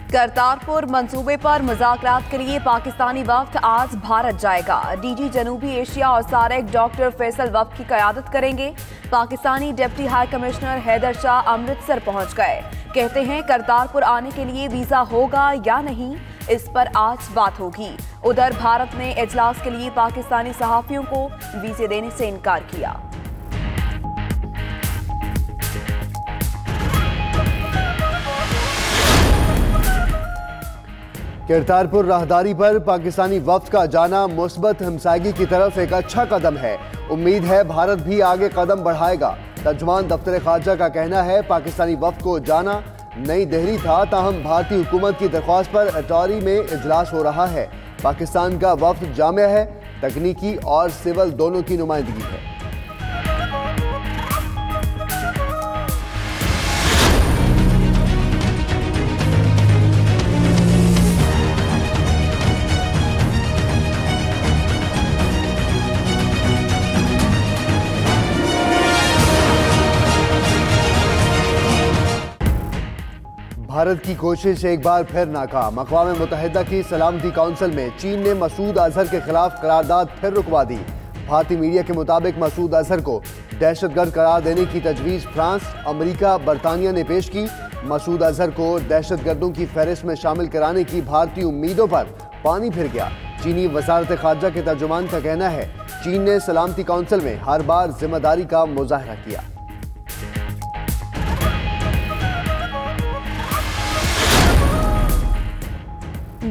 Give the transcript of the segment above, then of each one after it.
करतारपुर मंसूबे पर मुज़ाकरात के लिए पाकिस्तानी वफ्द आज भारत जाएगा। डीजी जनूबी एशिया और सारेक डॉक्टर फैसल वफ्द की क़यादत करेंगे। Pakistani deputy high commissioner Haider Shah Amritsar पहुंच गए। कहते हैं करतारपुर आने के लिए वीज़ा होगा या नहीं, इस पर आज बात होगी। उधर भारत ने इजलास के लिए पाकिस्तानी सहाफ़ियों को वीज़े देने से इनकार किया। करतारपुर राहदारी पर पाकिस्तानी वफ्द का जाना मुस्बत हमसायगी की तरफ एक अच्छा कदम है। उम्मीद है भारत भी आगे कदम बढ़ाएगा। तर्जुमान दफ्तर खारजा का कहना है पाकिस्तानी वफ्द को जाना नई दिल्ली था, ताहम भारतीय हुकूमत की दरख्वास्त पर अटॉरी में इजलास हो रहा है। पाकिस्तान का वफ्द जामिया है, तकनीकी और सिविल दोनों की नुमाइंदगी है। भारत की कोशिश एक बार फिर नाकाम। अक़वाम मुत्तहिदा की सलामती काउंसिल में चीन ने मसूद अजहर के खिलाफ करारदाद फिर रुकवा दी। भारतीय मीडिया के मुताबिक मसूद अजहर को दहशतगर्द करार देने की तजवीज़ फ्रांस, अमरीका, बरतानिया ने पेश की। मसूद अजहर को दहशतगर्दों की फहरिस्त में शामिल कराने की भारतीय उम्मीदों पर पानी फिर गया। चीनी वज़ारत ख़ारजा के तर्जुमान का कहना है चीन ने सलामती काउंसिल में हर बार जिम्मेदारी का मुजाहरा किया।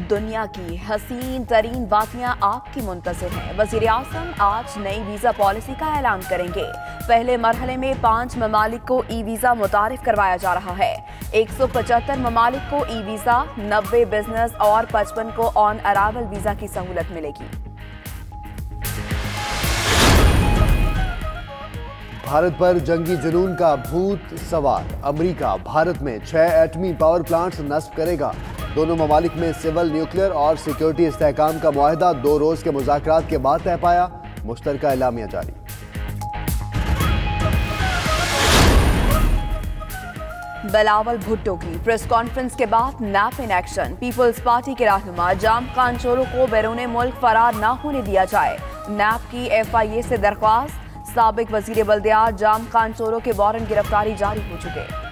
दुनिया की हसीन तरीन वाक़ियां आपकी मुंतज़िर हैं। वज़ीर आज़म आज नई वीज़ा पॉलिसी का ऐलान करेंगे। पहले मरहले में 5 ममालिक को ई वीज़ा मुतारिफ करवाया जा रहा है। 175 ममालिक को ई वीज़ा, 90 बिजनेस और 55 को ऑन अराइवल वीज़ा की सहूलत मिलेगी। भारत पर जंगी जुनून का भूत सवार। अमरीका भारत में 6 एटमी पावर प्लांट्स नस्ब करेगा। दोनों ममालिक में सिविल, न्यूक्लियर और सिक्योरिटी इस्तेहकाम का मुआहदा 2 रोज के मुज़ाकरात के बाद तय पाया। मुश्तरका एलामिया जारी। बिलावल भुट्टो की प्रेस कॉन्फ्रेंस के बाद NAP in action. People's Party के रहनुमा जाम खान चोरों को बैरून मुल्क फरार न होने दिया जाए। नैप की FIA से दरख्वास्त। साबिक वजीर बल्दियात जाम खान चोरों के वारंट गिरफ्तारी जारी हो चुके।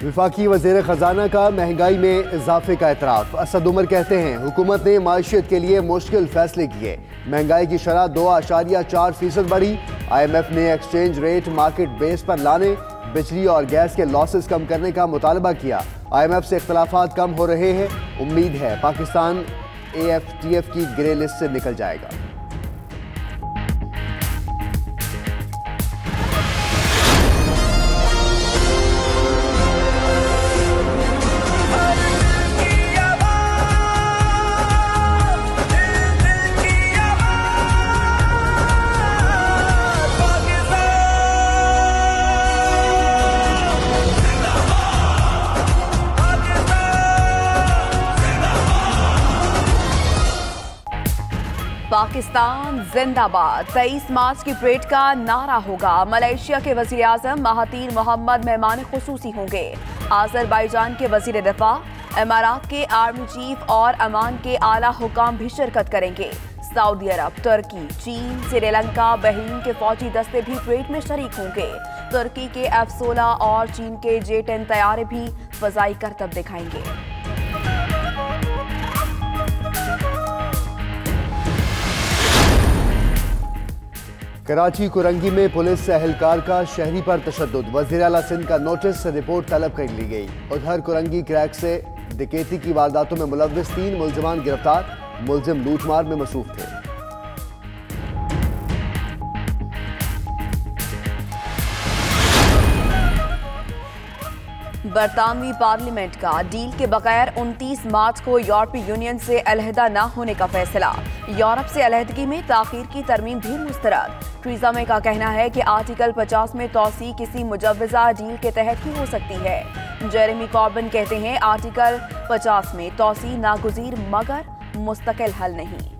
वफाकी वज़ीर ख़जाना का महंगाई में इजाफे का एतराफ़। असद उमर कहते हैं हुकूमत ने माशियत के लिए मुश्किल फैसले किए। महंगाई की शरह 2.4% बढ़ी। IMF ने एक्सचेंज रेट मार्केट बेस पर लाने, बिजली और गैस के लॉसेस कम करने का मुतालबा किया। IMF से इख्तलाफात कम हो रहे हैं। उम्मीद है पाकिस्तान AFTF की ग्रे लिस्ट से निकल जाएगा। पाकिस्तान जिंदाबाद 23 मार्च की परेड का नारा होगा। मलेशिया के वजीर आजम महातीर मोहम्मद मेहमान खुसूसी होंगे। आज़रबाईजान के वजीर दिफा, इमारात के आर्मी चीफ और अमान के आला हुकाम भी शिरकत करेंगे। सऊदी अरब, तुर्की, चीन, श्रीलंका, बहरीन के फौजी दस्ते भी परेड में शरीक होंगे। तुर्की के F-16 और चीन के J-10 तैयारे भी फजाई करतब दिखाएंगे। कराची कुरंगी में पुलिस एहलकार का शहरी पर तशद्दुद। वज़ीर आला सिंध का नोटिस, रिपोर्ट तलब कर ली गई। उधर कुरंगी क्रैक से डकैती की वारदातों में मुलव्विस 3 मुलजमान गिरफ्तार। मुलजिम लूटमार में मसरूफ थे। बरतानवी पार्लियामेंट का डील के बगैर 29 मार्च को यूरोपीय यूनियन से अलहदा न होने का फैसला। यूरोप से अलहदगी में ताखीर की तरमीम भी मुस्तरद। थेरेसा मे का कहना है कि आर्टिकल 50 में तौसीक किसी मुजव्वजा डील के तहत ही हो सकती है। जेरेमी कॉर्बिन कहते हैं आर्टिकल 50 में तौसीह नागुज़ीर मगर मुस्तकिल हल नहीं।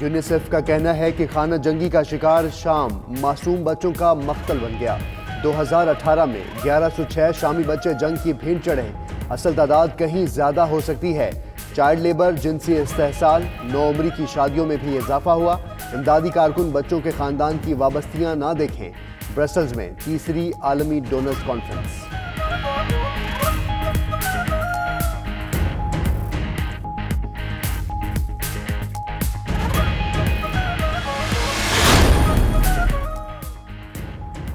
यूनिसेफ का कहना है कि खाना जंगी का शिकार शाम मासूम बच्चों का मक्तल बन गया। 2018 में 1106 शामी बच्चे जंग की भेंट चढ़े। असल तादाद कहीं ज्यादा हो सकती है। चाइल्ड लेबर, जिनसी इस्तेहसाल, नौउम्री की शादियों में भी इजाफा हुआ। इमदादी कारकुन बच्चों के खानदान की वाबस्तियां ना देखें। ब्रसल्स में तीसरी आलमी डोनर्स कॉन्फ्रेंस।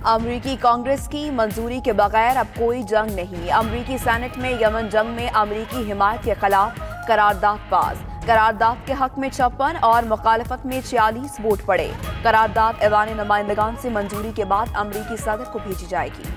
अमरीकी कांग्रेस की मंजूरी के बगैर अब कोई जंग नहीं। अमरीकी सेनेट में यमन जंग में अमरीकी हिमायत के खिलाफ करारदाद पास। करारदाद के हक में 56 और मुखालफत में 46 वोट पड़े। करारदाद ऐवान नुमाइंदगान से मंजूरी के बाद अमरीकी सदर को भेजी जाएगी।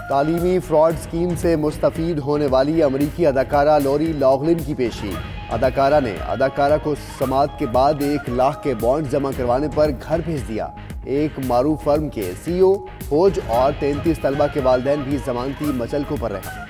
तालीमी फ्रॉड स्कीम से मुस्तफीद होने वाली अमरीकी अदाकारा लॉरी लॉगलिन की पेशी। अदाकारा ने अदाकारा को समात के बाद 1 लाख के बॉन्ड जमा करवाने पर घर भेज दिया। एक मारूफ फर्म के सीईओ, फौज और 33 तलबा के वालिदैन भी जमानती मचलकों पर रहे।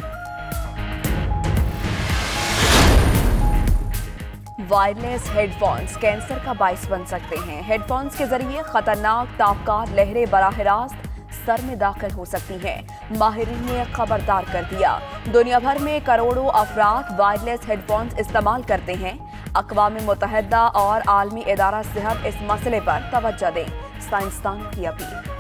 वायरलेस हेडफोन्स कैंसर का बाइस बन सकते हैं। हेडफोन्स के जरिए खतरनाक तापकार लहरें बराह रास्त सर में दाखिल हो सकती हैं। माहिरीन ने खबरदार कर दिया। दुनिया भर में करोड़ों अफराद वायरलेस हेडफोन्स इस्तेमाल करते हैं। अक़वाम मुत्तहिदा और आलमी इदारा सेहत इस मसले पर तवज्जो दें। साइंसदानों की अपील।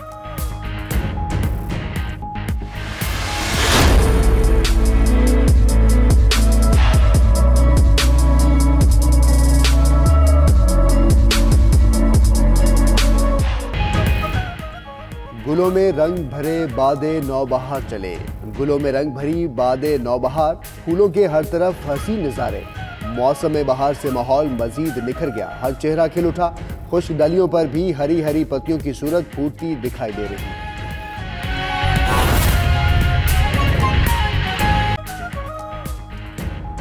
गुलों में रंग भरे बादे नौबहार चले। गुलों में रंग भरी बादे नौबहार, फूलों के हर तरफ हसीन नज़ारे। मौसम बहार से माहौल मजीद निखर गया। हर चेहरा खिल उठा। खुश्क डलियों पर भी हरी हरी पत्तियों की सूरत फूटती दिखाई दे रही।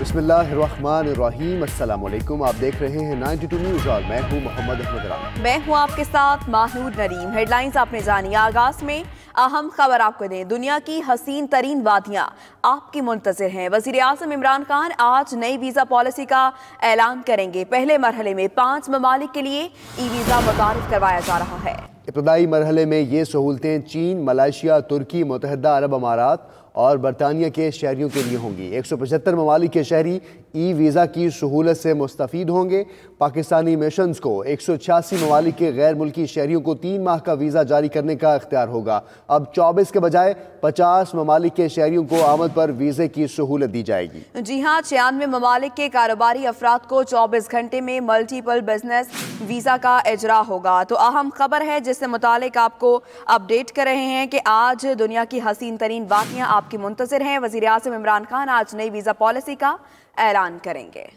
बिस्मिल्लाहिर्रहमानिर्रहीम। अस्सलाम वालेकुम। आप देख रहे हैं 92 न्यूज़ और मैं हूं मोहम्मद अहमद राना। मैं हूं आपके साथ महमूद नरीम। हेडलाइंस आपने जानी। आगाज में अहम खबर आपको दें। दुनिया की हसीन तरीन वादियां आपकी मुंतज़िर हैं। वज़ीर आज़म इमरान खान आज नई वीज़ा पॉलिसी का ऐलान करेंगे। पहले मरहले में 5 ममालिक के लिए ई वीज़ा मुतारिफ करवाया जा रहा है। इब्तदाई मरहले में ये सहूलतें चीन, मलेशिया, तुर्की, मुत्तहिदा अरब अमारात और बरतानिया के शहरियों के लिए होंगी। 175 ममालिक के शहरी ई वीज़ा की सहूलत से मुस्तफ़ीद होंगे। पाकिस्तानी मिशंस को 186 ममालिक के गैर मुल्की शहरियों को 3 माह का वीज़ा जारी करने का इख्तियार होगा। अब 24 के बजाय 50 ममालिक के शहरियों को आमद पर वीज़े की सहूलत दी जाएगी। जी हाँ, 96 ममालिक के कारोबारी अफराद को 24 घंटे में मल्टीपल बिजनेस वीज़ा का इजरा होगा। तो अहम खबर है जिससे मुतालिक आपको अपडेट कर रहे हैं कि आज दुनिया की हसीन तरीन वाक़ियाँ आपकी मुंतज़िर हैं। वज़ीर आज़म इमरान खान आज नई वीज़ा पॉलिसी का ऐलान करेंगे।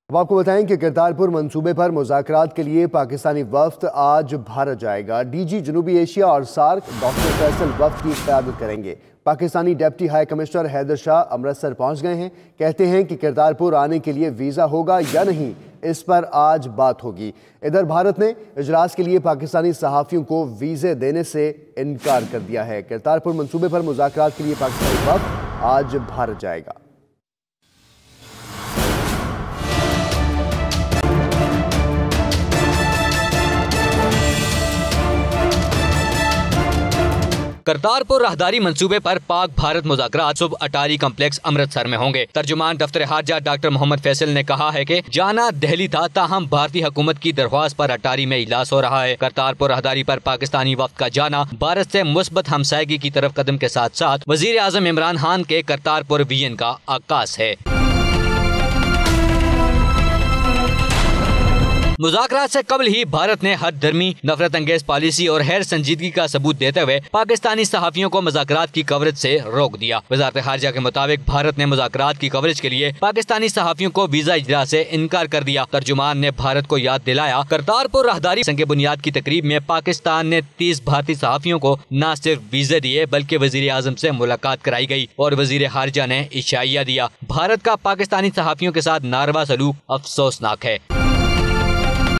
अब आपको बताएं कि करतारपुर मंसूबे पर मुज़ाकरात के लिए पाकिस्तानी वफ्द आज भारत जाएगा। डीजी जनूबी एशिया और सार्क डॉक्टर फैसल वफ्द की क़यादत करेंगे। Pakistani deputy high commissioner Haider Shah Amritsar पहुंच गए हैं। कहते हैं कि करतारपुर आने के लिए वीज़ा होगा या नहीं, इस पर आज बात होगी। इधर भारत ने इजलास के लिए पाकिस्तानी सहाफ़ियों को वीज़े देने से इनकार कर दिया है। करतारपुर मंसूबे पर मुज़ाकरात के लिए पाकिस्तानी वफ्द आज भारत जाएगा। करतारपुर राहदारी मंसूबे पर पाक भारत मुज़ाकरात सुबह अटारी कम्प्लेक्स अमृतसर में होंगे। तर्जुमान दफ्तर हाजा डॉक्टर मोहम्मद फैसल ने कहा है कि जाना दिल्ली था, ताहम भारतीय हुकूमत की दरख्वास्त पर अटारी में इजलास हो रहा है। करतारपुर राहदारी पर पाकिस्तानी वफ्द का जाना भारत से मुस्बत हमसायगी की तरफ कदम के साथ साथ वज़ीर आज़म इमरान खान के करतारपुर विजन का आगाज है। मुज़ाकरात से कबल ही भारत ने हद धर्मी, नफरत अंगेज पॉलिसी और गैर संजीदगी का सबूत देते हुए पाकिस्तानी सहाफियों को मुज़ाकरात की कवरेज से रोक दिया। वज़ारत खारजा के मुताबिक भारत ने मुज़ाकरात की कवरेज के लिए पाकिस्तानी सहाफियों को वीजा इजरा से इनकार कर दिया। तर्जुमान ने भारत को याद दिलाया, करतारपुर राहदारी संग बुनियाद की तकरीब में पाकिस्तान ने 30 भारतीय सहाफियों को न सिर्फ वीजा दिए बल्कि वज़ीर आज़म से मुलाकात कराई गई और वज़ीर खारजा ने इशाइया दिया। भारत का पाकिस्तानी सहाफियों के साथ नारवा सलूक अफसोसनाक है।